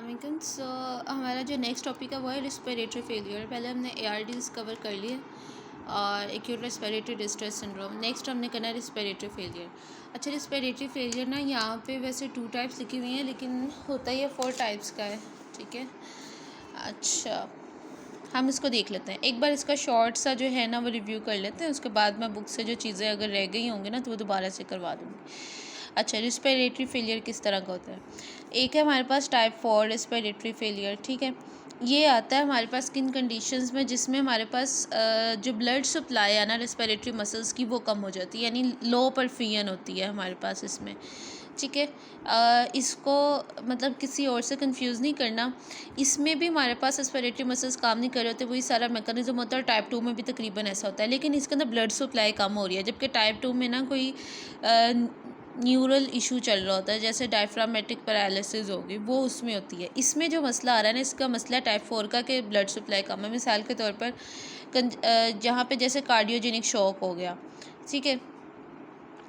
अस्सलाम। सो हमारा जो नेक्स्ट टॉपिक है वो है रिस्पिरेटरी फेलियर। पहले हमने ARDs कवर कर लिए और acute respiratory distress syndrome. Next हमने करना है रिस्पिरेटरी फेलियर। अच्छा, रिस्पिरेटरी फेलियर ना यहाँ पे वैसे 2 टाइप्स लिखी हुई हैं, लेकिन होता ही 4 टाइप्स का है। ठीक है, अच्छा हम इसको देख लेते हैं एक बार। इसका शॉर्ट सा जो है ना वो रिव्यू कर लेते हैं, उसके बाद मैं बुक से जो चीज़ें अगर रह गई होंगी ना तो वो दोबारा से करवा दूँगी। अच्छा, रिस्पिरेटरी फेलियर किस तरह का होता है? एक है हमारे पास टाइप 4 रिस्पिरेटरी फेलियर। ठीक है, ये आता है हमारे पास किन कंडीशंस में, जिसमें हमारे पास जो ब्लड सप्लाई है ना रेस्पिरेटरी मसल्स की वो कम हो जाती है, यानी लो परफियन होती है हमारे पास इसमें। ठीक है, इसको मतलब किसी और से कंफ्यूज नहीं करना। इसमें भी हमारे पास रेस्पिरेटरी मसल्स काम नहीं कर रहे होते, वही सारा मैकेनिज्म होता है। टाइप 2 में भी तकरीबन ऐसा होता है, लेकिन इसके अंदर ब्लड सप्लाई कम हो रही है, जबकि टाइप 2 में ना कोई न्यूरल इशू चल रहा होता है, जैसे डायफ्रामेटिक पैरालिसिस होगी वो उसमें होती है। इसमें जो मसला आ रहा है ना, इसका मसला है टाइप 4 का कि ब्लड सप्लाई कम है। मिसाल के तौर पर जहाँ पे जैसे कार्डियोजेनिक शॉक हो गया, ठीक है,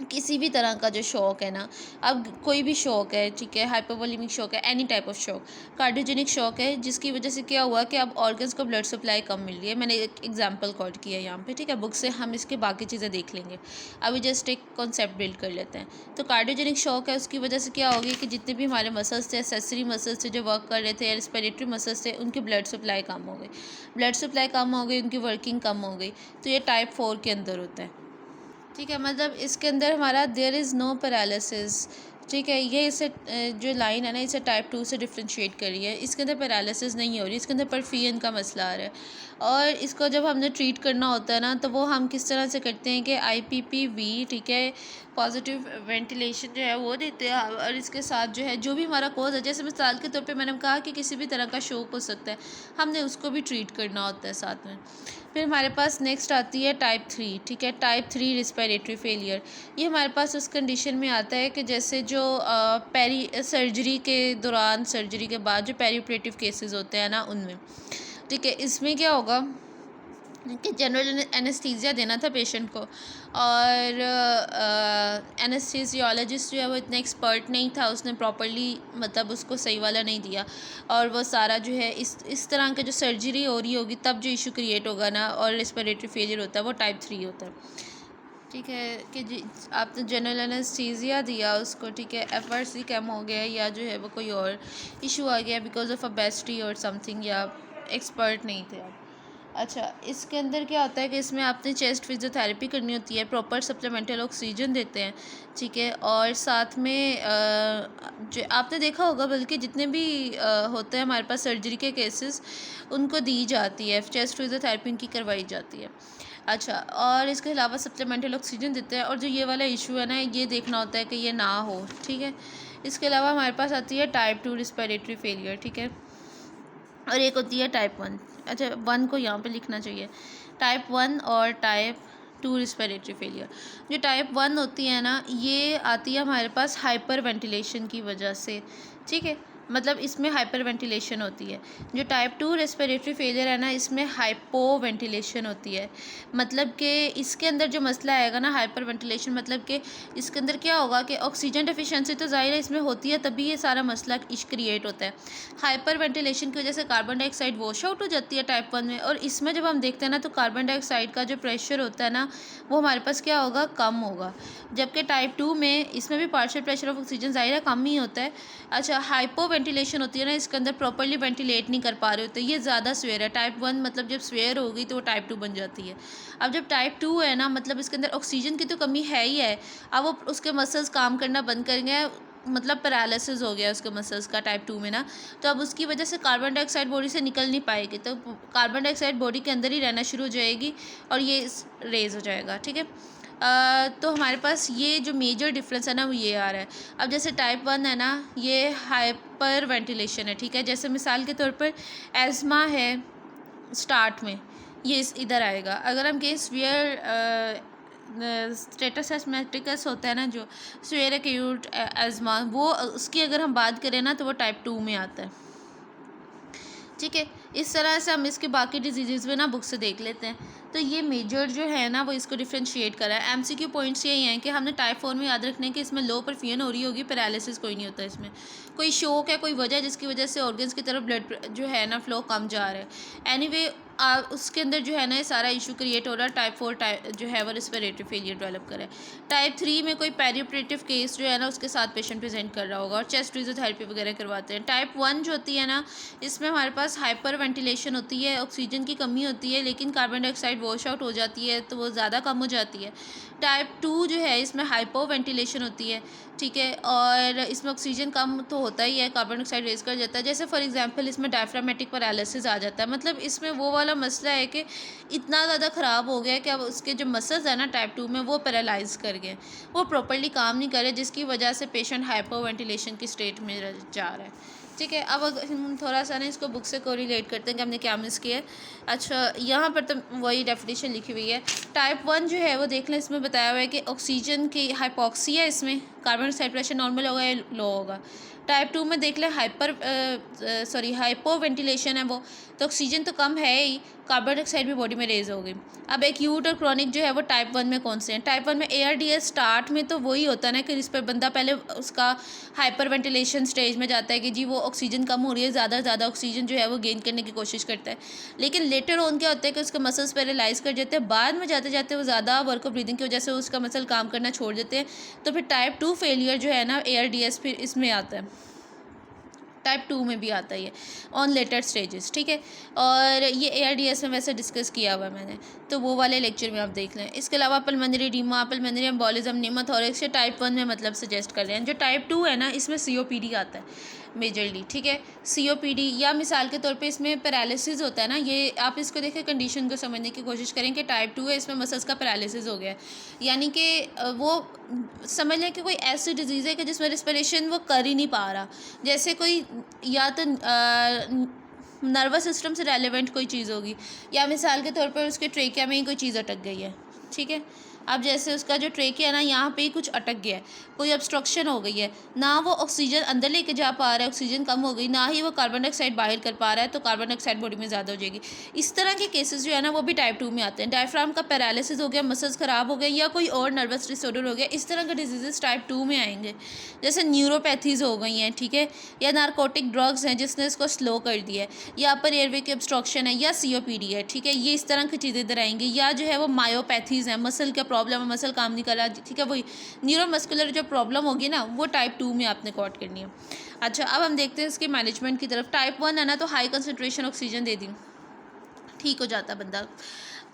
किसी भी तरह का जो शॉक है ना, अब कोई भी शॉक है, ठीक है, हाइपोवोलेमिक शॉक है, any type of shock, cardiogenic shock है, जिसकी वजह से क्या हुआ कि अब ऑर्गन्स को ब्लड सप्लाई कम मिल रही है। मैंने एक एग्जांपल कोट किया है यहाँ पे, ठीक है, बुक से हम इसके बाकी चीज़ें देख लेंगे। अभी जस्ट एक कॉन्सेप्ट बिल्ड कर लेते हैं। तो कार्डियोजेनिक शॉक है, उसकी वजह से क्या होगी कि जितने भी हमारे मसल्स थे, एक्सेसरी मसल्स थे जो वर्क कर रहे थे, रेस्पिरेटरी मसल्स थे, उनकी ब्लड सप्लाई कम हो गई। ब्लड सप्लाई कम हो गई, उनकी वर्किंग कम हो गई। तो ये टाइप 4 के अंदर होता है। ठीक है, मतलब इसके अंदर हमारा देयर इज़ नो पैरालिसिस। ठीक है, ये इसे जो लाइन है ना, इसे टाइप 2 से डिफ्रेंशिएट कर रही है। इसके अंदर पैरालिसिस नहीं हो रही, इसके अंदर परफियन का मसला आ रहा है। और इसको जब हमने ट्रीट करना होता है ना, तो वो हम किस तरह से करते हैं कि IPPV, ठीक है, पॉजिटिव वेंटिलेशन जो है वो देते हैं। और इसके साथ जो है जो भी हमारा कोज है, जैसे मिसाल के तौर पे मैंने कहा कि किसी भी तरह का शोक हो सकता है, हमने उसको भी ट्रीट करना होता है साथ में। फिर हमारे पास नेक्स्ट आती है टाइप 3। ठीक है, टाइप 3 रिस्पिरेटरी फेलियर। ये हमारे पास उस कंडीशन में आता है कि जैसे जो पेरी सर्जरी के दौरान, सर्जरी के बाद जो पेरी ऑपरेटिव केसेस होते हैं ना, उनमें, ठीक है, इसमें क्या होगा कि जनरल एनेस्थीसिया देना था पेशेंट को, और एनेस्थीसियोलॉजिस्ट जो है वो इतना एक्सपर्ट नहीं था, उसने प्रॉपर्ली मतलब उसको सही वाला नहीं दिया, और वो सारा जो है इस तरह के जो सर्जरी हो रही होगी तब जो इशू क्रिएट होगा ना, और रेस्पिरेटरी फेलियर होता है, वो टाइप 3 होता है। ठीक है, कि जी आपने जनरल एनेस्थीसिया दिया उसको, ठीक है, FRC कम हो गया, या जो है वो कोई और इशू आ गया बिकॉज ऑफ ओबेसिटी और समथिंग, या एक्सपर्ट नहीं थे आप। अच्छा, इसके अंदर क्या होता है कि इसमें आपने चेस्ट फिजियोथेरेपी करनी होती है, प्रॉपर सप्लीमेंटल ऑक्सीजन देते हैं, ठीक है, और साथ में जो आपने देखा होगा, बल्कि जितने भी होते हैं हमारे पास सर्जरी के केसेस, उनको दी जाती है चेस्ट फिजियोथेरेपी, उनकी करवाई जाती है। अच्छा, और इसके अलावा सप्लीमेंटल ऑक्सीजन देते हैं, और जो ये वाला इशू है ना, ये देखना होता है कि ये ना हो। ठीक है, इसके अलावा हमारे पास आती है टाइप 2 रिस्पिरेटरी फेलियर। ठीक है, और एक होती है टाइप 1। अच्छा, 1 को यहाँ पे लिखना चाहिए, टाइप 1 और टाइप 2 रिस्पिरेटरी फेलियर। जो टाइप 1 होती है ना, ये आती है हमारे पास हाइपर वेंटिलेशन की वजह से। ठीक है, मतलब इसमें हाइपर वेंटिलेशन होती है। जो टाइप 2 रेस्पिरेटरी फेलियर है ना, इसमें हाइपो वेंटिलेशन होती है। मतलब कि इसके अंदर जो मसला आएगा ना, हाइपर वेंटिलेशन, मतलब कि इसके अंदर क्या होगा कि ऑक्सीजन डेफिशिएंसी तो ज़ाहिर है इसमें होती है, तभी ये सारा मसला क्रिएट होता है। हाइपर वेंटिलेशन की वजह से कार्बन डाइऑक्साइड वॉश आउट हो जाती है टाइप 1 में, और इसमें जब हम देखते हैं ना, तो कार्बन डाइऑक्साइड का जो प्रेशर होता है ना, वो हमारे पास क्या होगा, कम होगा। जबकि टाइप 2 में इसमें भी पार्शियल प्रेशर ऑफ ऑक्सीजन ज़ाहिर है कम ही होता है। अच्छा, हाइपो वेंटिलेशन होती है ना, इसके अंदर प्रॉपर्ली वेंटिलेट नहीं कर पा रहे होते, ये ज़्यादा स्वेयर है। टाइप 1 मतलब जब स्वेयर हो गई तो वो टाइप 2 बन जाती है। अब जब टाइप 2 है ना, मतलब इसके अंदर ऑक्सीजन की तो कमी है ही है, अब वो उसके मसल्स काम करना बंद कर गए, मतलब पैरालिसिस हो गया उसके मसल्स का टाइप 2 में ना, तो अब उसकी वजह से कार्बन डाइऑक्साइड बॉडी से निकल नहीं पाएगी, तो कार्बन डाइऑक्साइड बॉडी के अंदर ही रहना शुरू हो जाएगी, और ये रेज हो जाएगा। ठीक है, तो हमारे पास ये जो मेजर डिफरेंस है ना, वो ये आ रहा है। अब जैसे टाइप 1 है ना, ये हाइपर वेंटिलेशन है। ठीक है, जैसे मिसाल के तौर पर एज़मा है स्टार्ट में, ये इधर आएगा। अगर हम कहें स्वियर स्टेटस एस्मेटिकस होता है ना, जो स्वेयर एक्यूट एज़मा, वो उसकी अगर हम बात करें ना, तो वो टाइप 2 में आता है। ठीक है, इस तरह से हम इसके बाकी डिजीज़ में ना बुक से देख लेते हैं। तो ये मेजर जो है ना वो इसको डिफ्रेंशिएट करा है। एमसीक्यू पॉइंट्स यही हैं कि हमने टाइप 4 में याद रखने कि इसमें लो परफ्यूजन हो रही होगी, पैरालिसिस कोई नहीं होता इसमें। कोई शोक है, कोई वजह जिसकी वजह से ऑर्गन्स की तरफ ब्लड जो है ना फ्लो कम जा रहा है। एनीवे उसके अंदर जो है ना ये सारा इशू क्रिएट हो रहा है। टाइप 4 जो है वो रिस्पिरेटरी फेलियर डेवलप करे। टाइप 3 में कोई पेरियोपरेटिव केस जो है ना उसके साथ पेशेंट प्रेजेंट कर रहा होगा और चेस्ट फिजियोथेरेपी वगैरह करवाते हैं। टाइप 1 जो होती है ना इसमें हमारे पास हाइपर वेंटिलेशन होती है, ऑक्सीजन की कमी होती है, लेकिन कार्बन डाइऑक्साइड वॉश आउट हो जाती है तो वो ज़्यादा कम हो जाती है। टाइप 2 जो है इसमें हाइपो वेंटिलेशन होती है, ठीक है, और इसमें ऑक्सीजन कम तो होता ही है, कार्बन डाइऑक्साइड रेज कर जाता है। जैसे फॉर एग्जांपल इसमें डायफ्रामेटिक पैरालिसिस आ जाता है। मतलब इसमें वो वाला मसला है कि इतना ज़्यादा ख़राब हो गया कि अब उसके जो मसल्स है ना टाइप 2 में वो पैरालाइज कर गए, वो प्रॉपर्ली काम नहीं कर रहे, जिसकी वजह से पेशेंट हाइपो वेंटिलेशन की स्टेट में जा रहा है। ठीक है, अब अगर हम थोड़ा सा ना इसको बुक से कोरिलेट करते हैं कि हमने क्या मिस किया है। अच्छा, यहाँ पर तो वही डेफिनेशन लिखी हुई है। टाइप 1 जो है वो देख लें, इसमें बताया हुआ है कि ऑक्सीजन की हाइपॉक्सिया, इसमें कार्बन डाइऑक्साइड प्रेशर नॉर्मल होगा या लो होगा। टाइप 2 में देख लें हाइपो वेंटिलेशन है वो, तो ऑक्सीजन तो कम है ही, कार्बन डाइऑक्साइड भी बॉडी में रेज होगी। अब एक्यूट और क्रॉनिक जो है वो टाइप 1 में कौन से हैं? टाइप 1 में ARDS स्टार्ट में तो वही होता है ना कि इस पर बंदा पहले उसका हाइपर वेंटिलेशन स्टेज में जाता है कि जी वो ऑक्सीजन कम हो रही है, ज़्यादा ऑक्सीजन जो है वो गेन करने की कोशिश करता है, लेकिन लेटर ऑन क्या होता है कि उसके मसल्स पैरालाइज कर जाते हैं। बाद में जाते जाते वो ज़्यादा वर्क ऑफ ब्रीदिंग की वजह से उसका मसल काम करना छोड़ देते हैं, तो फिर टाइप 2 फेलियर जो है ना ARDS फिर इसमें आता है, टाइप 2 में भी आता है ये ऑन लेटर स्टेजेस। ठीक है, और ये ARDS में वैसे डिस्कस किया हुआ है मैंने, तो वो वाले लेक्चर में आप देख लें। इसके अलावा pulmonary edema, pulmonary embolism, pneumothorax type 1 में मतलब सजेस्ट कर रहे हैं। जो टाइप 2 है ना इसमें COPD आता है मेजरली। ठीक है, COPD, या मिसाल के तौर पे इसमें पैरालिसिस होता है ना, ये आप इसको देखें, कंडीशन को समझने की कोशिश करें कि टाइप 2 है, इसमें मसल्स का पैरालिसिस हो गया है, यानी कि वो समझ लें कि कोई ऐसी डिजीज़ है कि जिसमें रिस्पिरेशन वो कर ही नहीं पा रहा। जैसे कोई या तो नर्वस सिस्टम से रेलेवेंट कोई चीज़ होगी, या मिसाल के तौर पर उसके ट्रेकिया में ही कोई चीज़ अटक गई है। ठीक है, अब जैसे उसका जो ट्रेकिया है ना यहाँ पे ही कुछ अटक गया है, कोई ऑब्स्ट्रक्शन हो गई है, ना वो ऑक्सीजन अंदर लेके जा पा रहा है, ऑक्सीजन कम हो गई, ना ही वो कार्बन डाइऑक्साइड बाहर कर पा रहा है, तो कार्बन डाइऑक्साइड बॉडी में ज़्यादा हो जाएगी। इस तरह के केसेस जो है ना वो भी टाइप 2 में आते हैं। डायफ्राम का पैरालिसिस हो गया, मसल्स ख़राब हो गए, या कोई और नर्वस डिसऑर्डर हो गया, इस तरह के डिजीज़ टाइप 2 में आएंगे। जैसे न्यूरोपैथीज़ हो गई हैं, ठीक है, या नारकोटिक ड्रग्स हैं जिसने इसको स्लो कर दिया है, या अपर एयरवे की ऑब्स्ट्रक्शन है, या COPD है। ठीक है, ये इस तरह की चीज़ें इधर आएंगी। या जो है वो मायोपैथीज़ हैं, मसल का प्रॉब्लम है, मसल काम नहीं कर रहा, ठीक है, वही न्यूरोमस्कुलर जो प्रॉब्लम होगी ना वो टाइप 2 में आपने कॉट करनी है। अच्छा, अब हम देखते हैं इसके मैनेजमेंट की तरफ। टाइप 1 है ना तो हाई कंसनट्रेशन ऑक्सीजन दे दी, ठीक हो जाता बंदा।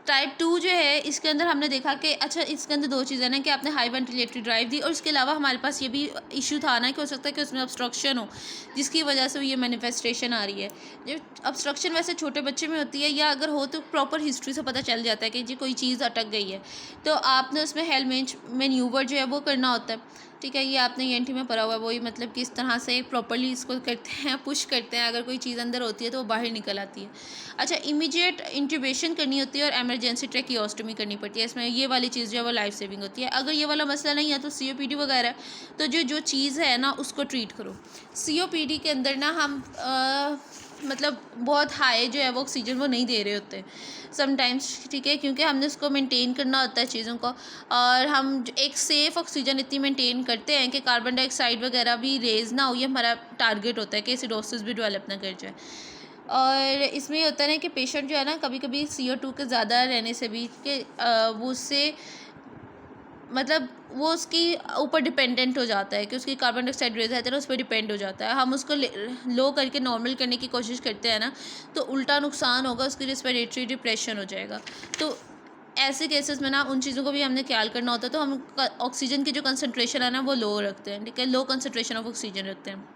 टाइप 2 जो है इसके अंदर हमने देखा कि अच्छा इसके अंदर दो चीज़ें ना कि आपने हाई वेंटिलेटरी ड्राइव दी, और इसके अलावा हमारे पास ये भी इशू था ना कि हो सकता है कि उसमें ऑब्स्ट्रक्शन हो, जिसकी वजह से ये मैनिफेस्टेशन आ रही है। जो ऑब्स्ट्रक्शन वैसे छोटे बच्चे में होती है, या अगर हो तो प्रॉपर हिस्ट्री से पता चल जाता है कि जी कोई चीज़ अटक गई है, तो आपने उसमें हेलमेट मैन्यूवर जो है वो करना होता है। ठीक है, ये आपने ENT में पढ़ा हुआ है, वही मतलब कि इस तरह से प्रॉपर्ली इसको करते हैं, पुश करते हैं, अगर कोई चीज़ अंदर होती है तो वो बाहर निकल आती है। अच्छा, इमीडिएट इंट्यूबेशन करनी होती है और इमरजेंसी ट्रेकियोस्टोमी करनी पड़ती है। इसमें ये वाली चीज़ जो है वो लाइफ सेविंग होती है। अगर ये वाला मसला नहीं है तो COPD वगैरह, तो जो चीज़ है ना उसको ट्रीट करो। COPD के अंदर ना हम मतलब बहुत हाई जो है वो ऑक्सीजन वो नहीं दे रहे होते समटाइम्स, ठीक है, क्योंकि हमने उसको मेंटेन करना होता है चीज़ों को, और हम एक सेफ़ ऑक्सीजन इतनी मेंटेन करते हैं कि कार्बन डाइऑक्साइड वगैरह भी रेज ना हो, ये हमारा टारगेट होता है कि एसिडोसिस भी डेवलप ना कर जाए। और इसमें ये होता है ना कि पेशेंट जो है ना कभी कभी CO2 के ज़्यादा रहने से भी कि वो उससे मतलब वो उसकी ऊपर डिपेंडेंट हो जाता है कि उसकी कार्बन डाइऑक्साइड रेज है ना उस पर डिपेंड हो जाता है। हम उसको लो करके नॉर्मल करने की कोशिश करते हैं ना, तो उल्टा नुकसान होगा, उसकी रिस्पिरेटरी डिप्रेशन हो जाएगा। तो ऐसे केसेस में ना उन चीज़ों को भी हमने ख्याल करना होता है। तो हम ऑक्सीजन की जो कंसनट्रेशन है ना वो लो रखते हैं, ठीक है, लो कंसनट्रेशन ऑफ ऑक्सीजन रखते हैं।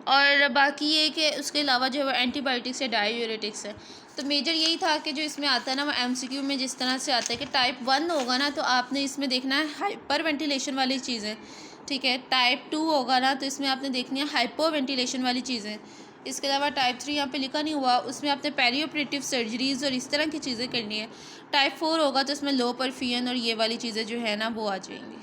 और बाकी ये कि उसके अलावा जो है वो एंटीबायोटिक्स या डायूरेटिक्स है। तो मेजर यही था कि जो इसमें आता है ना वो MCQ में जिस तरह से आता है कि टाइप 1 होगा ना तो आपने इसमें देखना है हाइपर वेंटिलेशन वाली चीज़ें, ठीक है। टाइप 2 होगा ना तो इसमें आपने देखनी है हाइपो वेंटिलेशन वाली चीज़ें। इसके अलावा टाइप 3 यहाँ पे लिखा नहीं हुआ, उसमें आपने पेरियोपरेटिव सर्जरीज़ और इस तरह की चीज़ें करनी है। टाइप 4 होगा तो इसमें लो परफ्यूजन और ये वाली चीज़ें जो है ना वो आ जाएंगी।